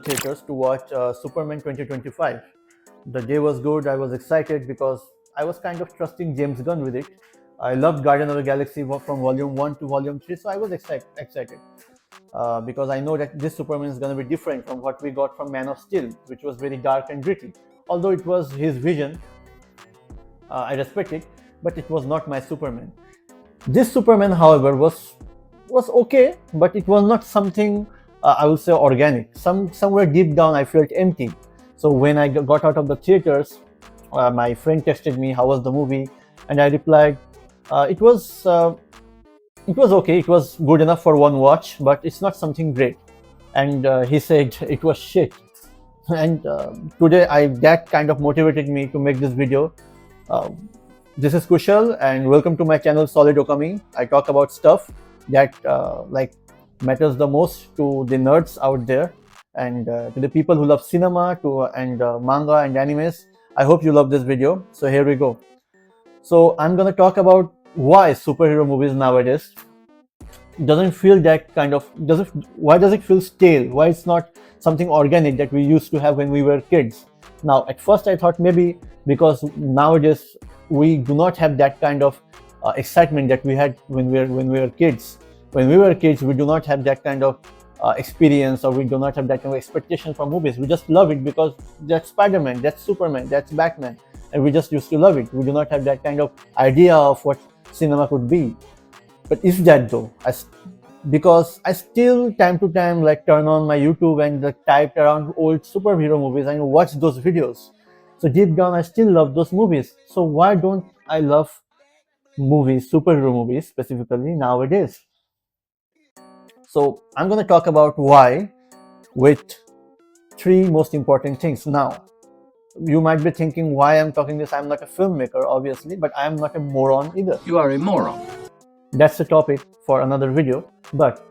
theaters to watch Superman 2025. The day was good. I was excited because I was kind of trusting James Gunn with it. I loved Guardian of the Galaxy from Volume 1 to Volume 3, so I was excited because I know that this Superman is going to be different from what we got from Man of Steel, which was very dark and gritty. Although it was his vision, I respect it, but it was not my Superman. This Superman, however, was okay, but it was not something I would say organic. Somewhere deep down, I felt empty. So when I got out of the theaters, my friend texted me, "How was the movie?" And I replied, "It was okay. It was good enough for one watch, but it's not something great." And he said it was shit. And today, that kind of motivated me to make this video. This is Kushal, and welcome to my channel Solid Okami. I talk about stuff that matters the most to the nerds out there, and to the people who love cinema, and manga and animes. I hope you love this video. So here we go. So I'm gonna talk about why superhero movies nowadays doesn't feel that kind of why does it feel stale? Why it's not something organic that we used to have when we were kids? Now, at first I thought maybe because nowadays we do not have that kind of excitement that we had when we were kids. When we were kids, we do not have that kind of experience, or we do not have that kind of expectation from movies. We just love it because that's Spider-Man, that's Superman, that's Batman, and we just used to love it. We do not have that kind of idea of what cinema could be. But is that though? Because I still time to time turn on my YouTube and type around old superhero movies and watch those videos. So deep down, I still love those movies. So why don't I love movies, superhero movies specifically nowadays? So I'm going to talk about why with three most important things. Now, you might be thinking why I'm talking this. I'm not a filmmaker, obviously, but I'm not a moron either. You are a moron. That's the topic for another video. But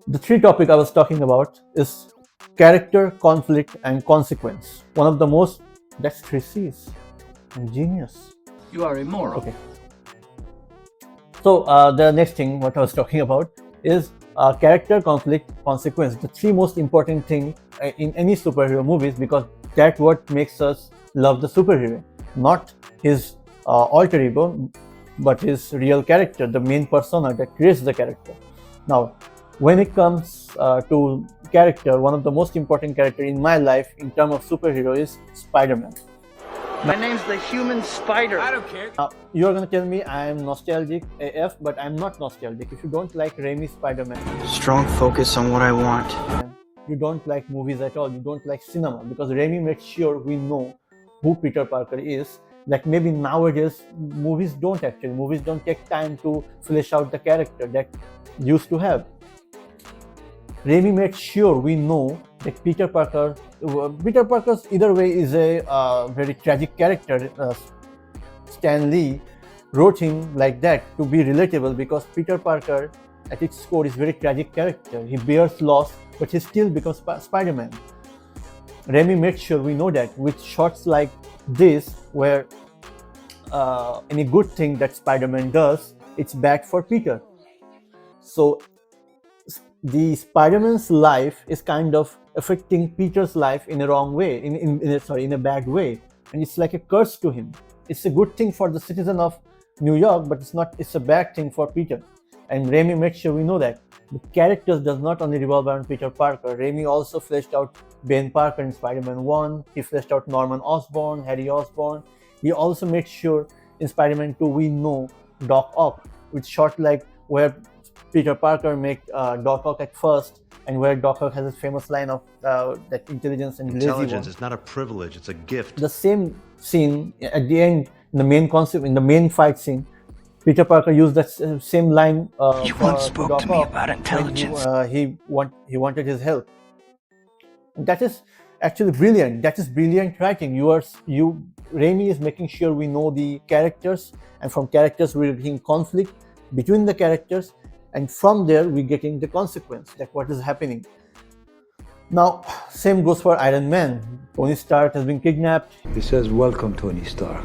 the three topic I was talking about is character, conflict, and consequence. One of the most, that's three C's. I'm genius. You are a moron. Okay. So the next thing, what I was talking about is character, conflict, consequence. The three most important thing in any superhero movies, because that's what makes us love the superhero, not his alter ego, but his real character, the main persona that creates the character. Now, when it comes to character, one of the most important character in my life in terms of superhero is Spider-Man. My name's the Human Spider. I don't care. Now, you're gonna tell me I'm nostalgic AF, but I'm not nostalgic. If you don't like Raimi Spider-Man, strong focus on what I want. You don't like movies at all. You don't like cinema, because Raimi made sure we know who Peter Parker is. Like maybe nowadays movies don't take time to flesh out the character that used to have. Raimi made sure we know that Peter Parker's either way is a very tragic character. Stan Lee wrote him like that to be relatable, because Peter Parker at its core is very tragic character. He bears loss, but he still becomes Spider-Man. Raimi made sure we know that with shots like this, where any good thing that Spider-Man does, it's bad for Peter. So the Spider-Man's life is kind of affecting Peter's life in a wrong way, in a bad way, and it's like a curse to him. It's a good thing for the citizen of New York, but it's a bad thing for Peter. And Raimi made sure we know that. The characters does not only revolve around Peter Parker. Raimi also fleshed out Ben Parker in Spider-Man 1. He fleshed out Norman Osborn, Harry Osborn. He also made sure in Spider-Man 2 we know Doc Ock, with shot like where Peter Parker make Doc Ock at first, and where Doc Ock has his famous line of that intelligence and intelligence is not a privilege, it's a gift. The same scene at the end, in the main fight scene, Peter Parker used that same line. You once spoke to me about intelligence. He wanted his help. That is actually brilliant. That is brilliant writing. Raimi is making sure we know the characters, and from characters we're getting conflict between the characters, and from there we're getting the consequence, that what is happening. Now, same goes for Iron Man. Tony Stark has been kidnapped. He says, "Welcome, Tony Stark,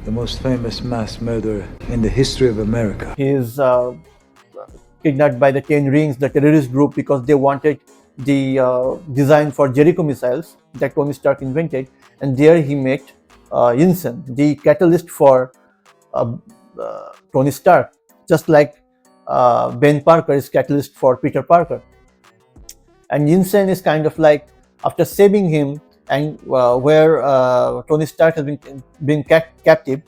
the most famous mass murderer in the history of America." He is kidnapped by the Ten Rings, the terrorist group, because they wanted the design for Jericho missiles that Tony Stark invented, and there he met Yinsen, the catalyst for Tony Stark, just like Ben Parker is catalyst for Peter Parker. And Yinsen is kind of like, after saving him and where Tony Stark has been captive,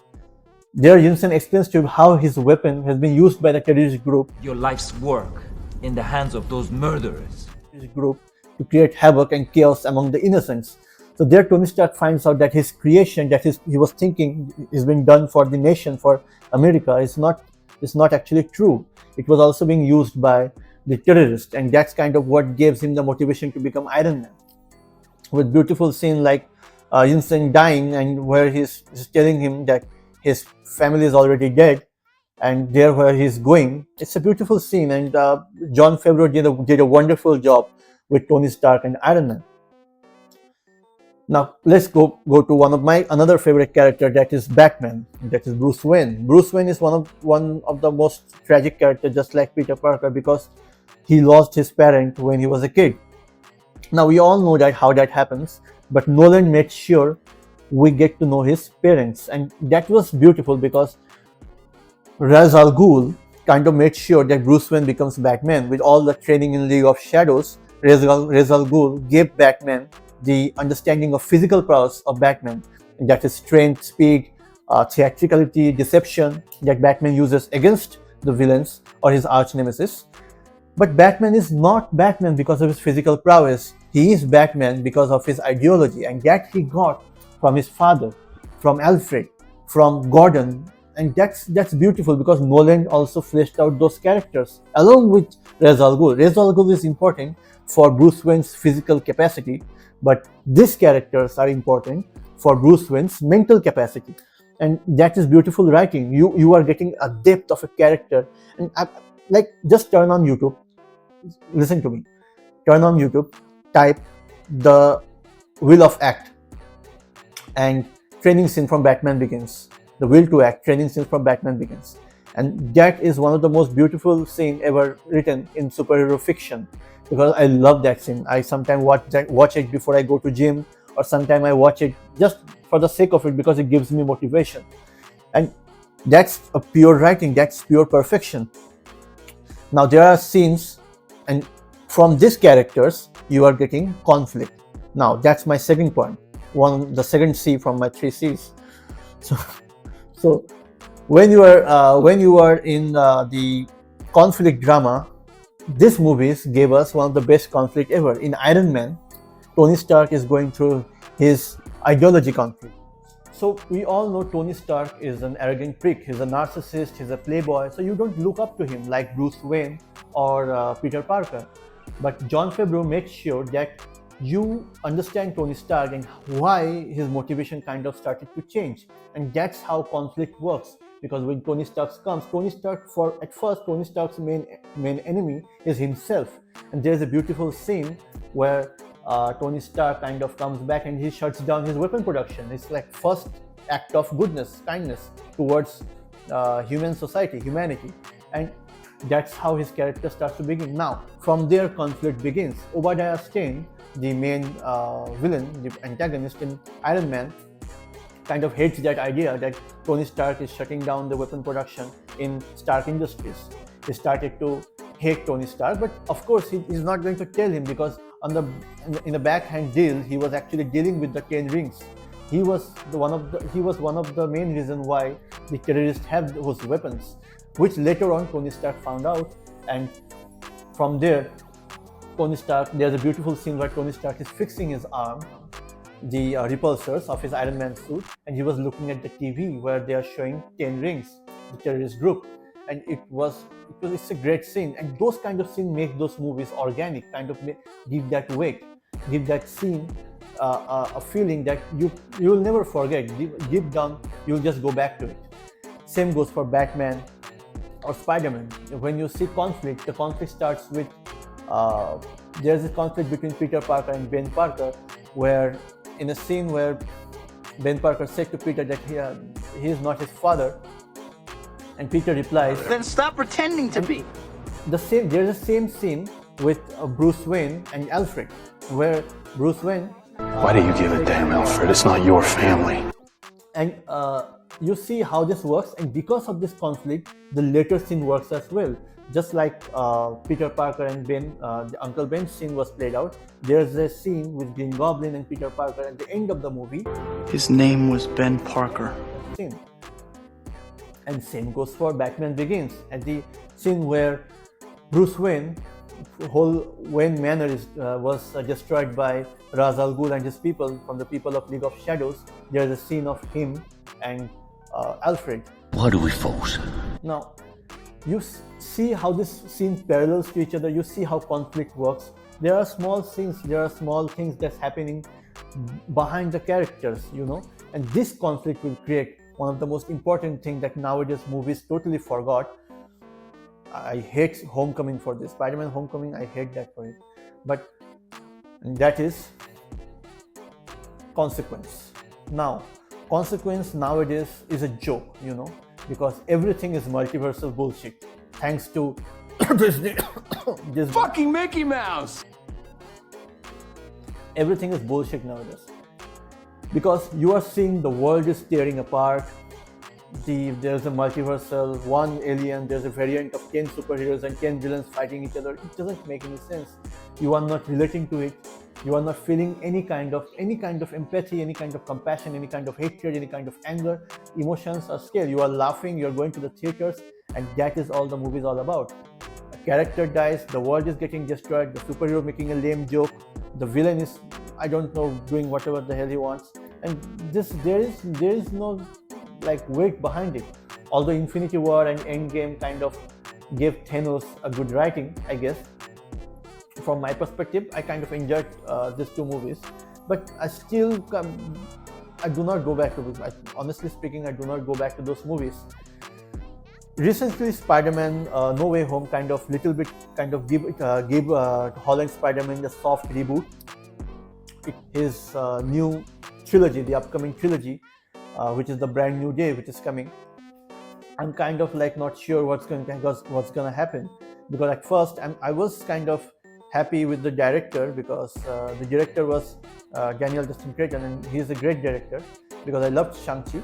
there Yinsen explains to him how his weapon has been used by the terrorist group. Your life's work in the hands of those murderers. Group to create havoc and chaos among the innocents. So there Tony Stark finds out that his creation, that he was thinking is being done for the nation, for America, is not actually true. It was also being used by the terrorists, and that's kind of what gives him the motivation to become Iron Man. With beautiful scene like Yinsen dying, and where he's telling him that his family is already dead, and there where he's going. It's a beautiful scene, and Jon Favreau did a wonderful job with Tony Stark and Iron Man. Now let's go to another favorite character, that is Batman, that is Bruce Wayne. Bruce Wayne is one of the most tragic characters, just like Peter Parker, because he lost his parent when he was a kid. Now we all know how that happens, but Nolan made sure we get to know his parents, and that was beautiful because Ra's al Ghul kind of made sure that Bruce Wayne becomes Batman. With all the training in League of Shadows, Ra's al Ghul gave Batman the understanding of physical prowess of Batman, and that is strength, speed, theatricality, deception that Batman uses against the villains or his arch nemesis. But Batman is not Batman because of his physical prowess. He is Batman because of his ideology, and that he got from his father, from Alfred, from Gordon. And that's beautiful because Nolan also fleshed out those characters along with Ra's al Ghul. Ra's al Ghul is important for Bruce Wayne's physical capacity, but these characters are important for Bruce Wayne's mental capacity, and that is beautiful writing. You are getting a depth of a character, and just turn on YouTube, listen to me, turn on YouTube, type the Will of Act and training scene from Batman Begins. The Will to Act training scene from Batman Begins, and that is one of the most beautiful scenes ever written in superhero fiction, because I love that scene. I sometimes watch it before I go to gym, or sometimes I watch it just for the sake of it because it gives me motivation, and that's a pure writing, that's pure perfection. Now there are scenes, and from these characters you are getting conflict. Now that's my second point, the second C from my 3 C's. So when you are in the conflict drama, these movies gave us one of the best conflict ever. In Iron Man, Tony Stark is going through his ideology conflict. So we all know Tony Stark is an arrogant prick, he's a narcissist, he's a playboy, so you don't look up to him like Bruce Wayne or Peter Parker. But Jon Favreau made sure that you understand Tony Stark and why his motivation kind of started to change. And that's how conflict works. Because when Tony Stark comes, Tony Stark's main enemy is himself. And there's a beautiful scene where Tony Stark kind of comes back and he shuts down his weapon production. It's like first act of goodness, kindness towards humanity. And that's how his character starts to begin. Now, from there conflict begins. Obadiah Stane, the main villain, the antagonist in Iron Man, kind of hates that idea that Tony Stark is shutting down the weapon production in Stark Industries. He started to hate Tony Stark, but of course he's not going to tell him, because in the backhand deal he was actually dealing with the 10 rings. He was one of the main reasons why the terrorists have those weapons, which later on Tony Stark found out. And from there, there's a beautiful scene where Tony Stark is fixing his arm, the repulsors of his Iron Man suit, and he was looking at the TV where they are showing 10 rings, the terrorist group, and it's a great scene. And those kind of scenes make those movies organic, kind of give that weight, give that scene a feeling that you will never forget. Deep down, you'll just go back to it. Same goes for Batman or Spider-Man. When you see conflict, the conflict starts with there's a conflict between Peter Parker and Ben Parker, where in a scene where Ben Parker said to Peter that he is not his father, and Peter replies, Then stop pretending to be. There's the same scene with Bruce Wayne and Alfred, where Bruce Wayne. Why do you give a damn, Alfred? It's not your family. And you see how this works, and because of this conflict, the later scene works as well. Just like Peter Parker and Ben, the Uncle Ben's scene was played out, there's a scene with Green Goblin and Peter Parker at the end of the movie. His name was Ben Parker. Scene. And same goes for Batman Begins, at the scene where Bruce Wayne, whole Wayne Manor was destroyed by Ra's al Ghul and his people from the people of League of Shadows. There's a scene of him and Alfred. Why do we force? Now, you see how this scene parallels to each other. You see how conflict works. There are small scenes, there are small things that's happening behind the characters, you know, and this conflict will create one of the most important things that nowadays movies totally forgot. I hate Homecoming for this. Spider-Man Homecoming, I hate that for it. But that is consequence. Now, consequence nowadays is a joke, you know, because everything is multiversal bullshit. Thanks to Disney. Fucking Mickey Mouse! Everything is bullshit nowadays. Because you are seeing the world is tearing apart. There's a multiversal, one alien, there's a variant of 10 superheroes and 10 villains fighting each other. It doesn't make any sense. You are not relating to it. You are not feeling any kind of empathy, any kind of compassion, any kind of hatred, any kind of anger. Emotions are scared. You are laughing, you're going to the theaters, and that is all the movie is all about. A character dies, the world is getting destroyed, the superhero making a lame joke, the villain is, I don't know, doing whatever the hell he wants. And there is no like weight behind it. Although Infinity War and Endgame kind of gave Thanos a good writing, I guess. From my perspective, I kind of enjoyed these two movies, but I do not go back to. Honestly speaking, I do not go back to those movies. Recently, Spider-Man No Way Home kind of gave Holland Spider-Man a soft reboot. His new trilogy, the upcoming trilogy, which is the Brand New Day, which is coming. I'm kind of like not sure what's going to happen, because at first I was kind of happy with the director, because the director was Daniel Justin Cretton, and he's a great director because I loved Shang-Chi.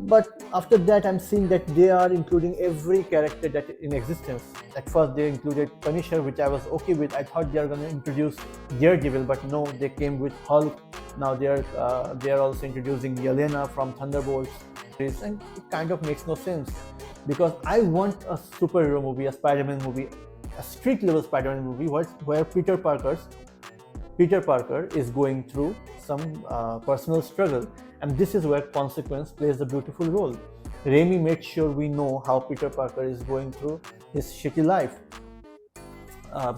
But after that, I'm seeing that they are including every character that in existence. At first, they included Punisher, which I was okay with. I thought they are going to introduce Daredevil, but no, they came with Hulk. Now they are also introducing Yelena from Thunderbolts, and it kind of makes no sense, because I want a superhero movie, a Spider-Man movie, a street level Spider-Man movie where Peter Parker is going through some personal struggle, and this is where consequence plays a beautiful role. Raimi made sure we know how Peter Parker is going through his shitty life,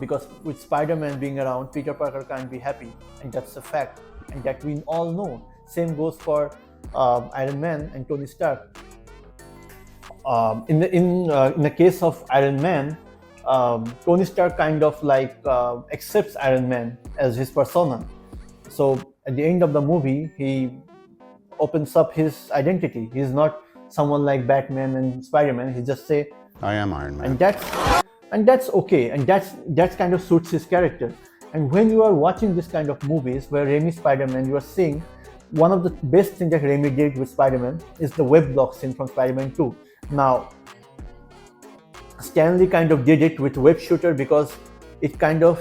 because with Spider-Man being around, Peter Parker can't be happy, and that's a fact, and that we all know. Same goes for Iron Man and Tony Stark. In the case of Iron Man, Tony Stark kind of like accepts Iron Man as his persona. So at the end of the movie, he opens up his identity. He's not someone like Batman and Spider-Man. He just say, I am Iron Man. and that's okay, and that kind of suits his character. And when you are watching this kind of movies where Raimi Spider-Man, you are seeing one of the best things that Raimi did with Spider-Man is the web block scene from Spider-Man 2. Now, Stan Lee kind of did it with Web Shooter, because it kind of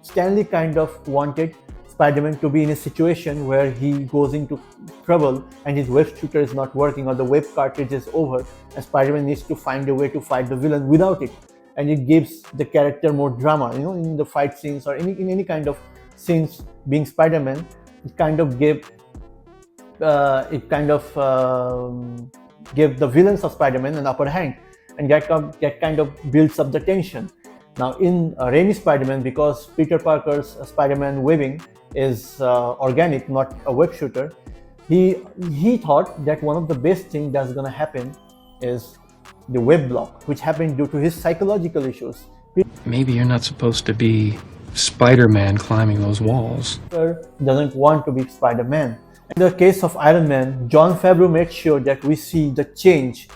Stan Lee kind of wanted Spider-Man to be in a situation where he goes into trouble and his web shooter is not working, or the web cartridge is over, and Spider-Man needs to find a way to fight the villain without it. And it gives the character more drama, you know, in the fight scenes or in any kind of scenes. Being Spider-Man, it kind of gave the villains of Spider-Man an upper hand, and that kind of builds up the tension. Now in Raimi Spider-Man, because Peter Parker's Spider-Man webbing is organic, not a web shooter, he thought that one of the best things that's going to happen is the web block, which happened due to his psychological issues. Maybe you're not supposed to be Spider-Man climbing those walls. Peter doesn't want to be Spider-Man. In the case of Iron Man, Jon Favreau made sure that we see the change.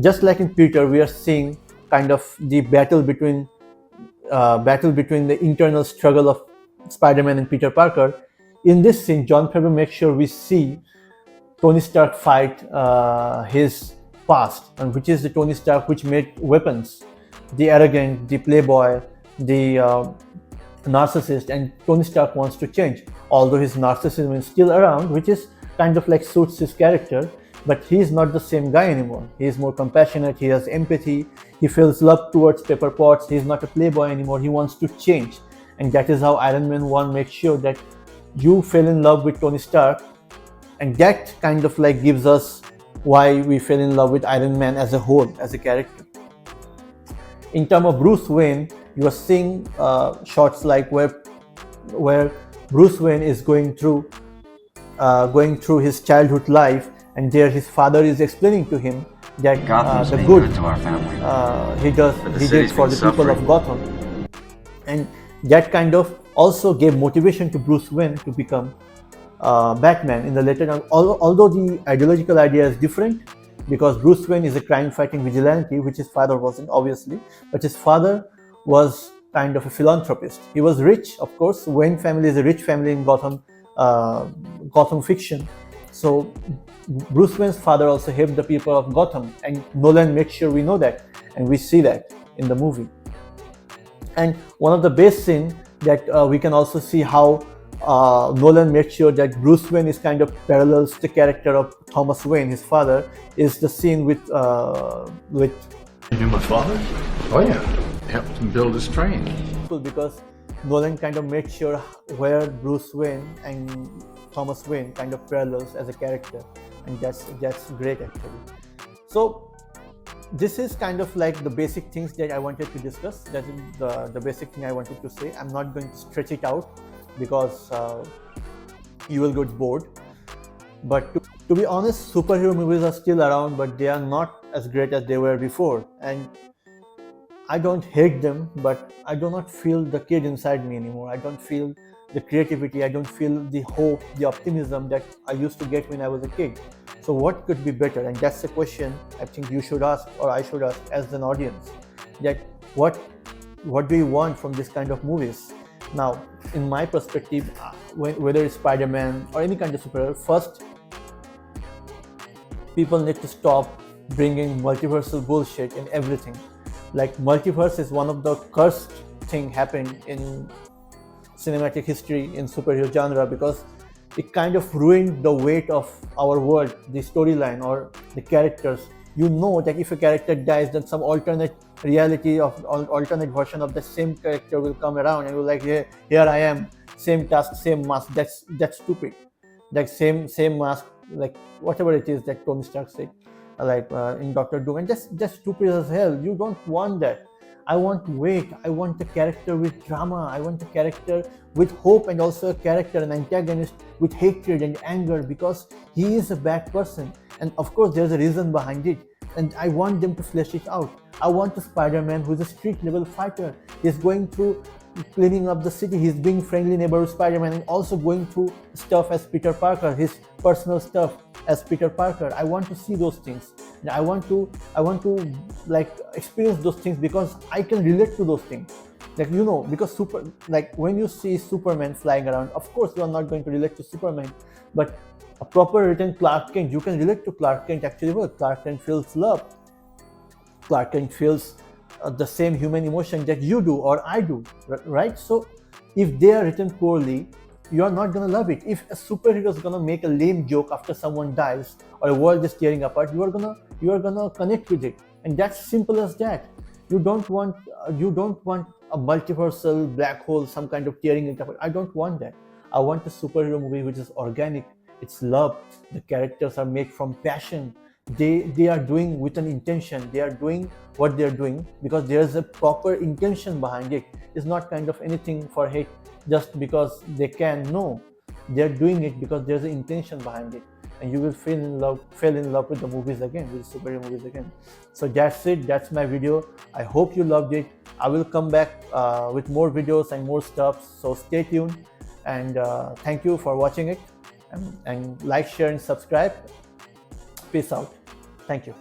Just like in Peter, we are seeing kind of the battle between battle between the internal struggle of Spider-Man and Peter Parker. In this scene, Jon Favreau makes sure we see Tony Stark fight his past, and which is the Tony Stark which made weapons, the arrogant, the playboy, the narcissist, and Tony Stark wants to change. Although his narcissism is still around, which is kind of like suits his character, but he's not the same guy anymore. He is more compassionate, he has empathy, he feels love towards Pepper Potts, he's not a playboy anymore, he wants to change. And that is how Iron Man 1 makes sure that you fell in love with Tony Stark, and that kind of like gives us why we fell in love with Iron Man as a whole, as a character. In terms of Bruce Wayne, you are seeing shots like where Bruce Wayne is going through his childhood life, and there his father is explaining to him that the good to our family. he did for the people of Gotham, and that kind of also gave motivation to Bruce Wayne to become Batman in the later. Although the ideological idea is different, because Bruce Wayne is a crime-fighting vigilante, which his father wasn't, obviously, but his father was kind of a philanthropist. He was rich, of course. Wayne family is a rich family in Gotham fiction. So Bruce Wayne's father also helped the people of Gotham, and Nolan makes sure we know that, and we see that in the movie. And one of the best scenes that we can also see how Nolan made sure that Bruce Wayne is kind of parallels the character of Thomas Wayne, his father, is the scene with You knew my father? Oh yeah. Helped him build his train. because Nolan kind of made sure where Bruce Wayne and Thomas Wayne kind of parallels as a character, and that's great actually. So this is kind of like the basic things that I wanted to discuss. That is the basic thing I wanted to say. I'm not going to stretch it out because you will get bored. But to be honest, superhero movies are still around, but they are not as great as they were before. And I don't hate them, but I do not feel the kid inside me anymore. I don't feel the creativity. I don't feel the hope, the optimism that I used to get when I was a kid. So what could be better? And that's the question I think you should ask, or I should ask as an audience, that what do you want from this kind of movies? Now, in my perspective, whether it's Spider-Man or any kind of superhero, first, people need to stop bringing multiversal bullshit in everything. Like, multiverse is one of the cursed thing happened in cinematic history in superhero genre, because it kind of ruined the weight of our world, the storyline or the characters. You know that if a character dies, then some alternate reality of alternate version of the same character will come around, and you're like, yeah, here I am, same task, same mask. That's stupid. Like same mask, like whatever it is that Tony Stark said, like in Doctor Doom, and that's stupid as hell. You don't want that. I want weight. I want a character with drama. I want a character with hope, and also a character, an antagonist with hatred and anger, because he is a bad person. And of course, there's a reason behind it. And I want them to flesh it out. I want a Spider-Man who's a street level fighter. He's going through cleaning up the city. He's being friendly neighbor with Spider-Man, and also going through stuff as Peter Parker, his personal stuff as Peter Parker. I want to see those things. And I want to like experience those things, because I can relate to those things. Like, you know, because like when you see Superman flying around, of course you are not going to relate to Superman, but a proper written Clark Kent, you can relate to Clark Kent actually well. Clark Kent feels love. Clark Kent feels the same human emotion that you do or I do, right? So if they are written poorly, you are not gonna love it. If a superhero is gonna make a lame joke after someone dies or a world is tearing apart, you are gonna connect with it, and that's simple as that. You don't want a multiversal black hole, some kind of tearing it apart. I don't want that. I want a superhero movie which is organic. It's love. The characters are made from passion. They are doing with an intention. They are doing what they are doing because there is a proper intention behind it. It's not kind of anything for hate just because they can. No, they are doing it because there's an intention behind it, and you will fall in love with the movies again, with superhero movies again. So that's it. That's my video. I hope you loved it. I will come back with more videos and more stuff. So stay tuned, and thank you for watching it. And like, share, and subscribe. Peace out. Thank you.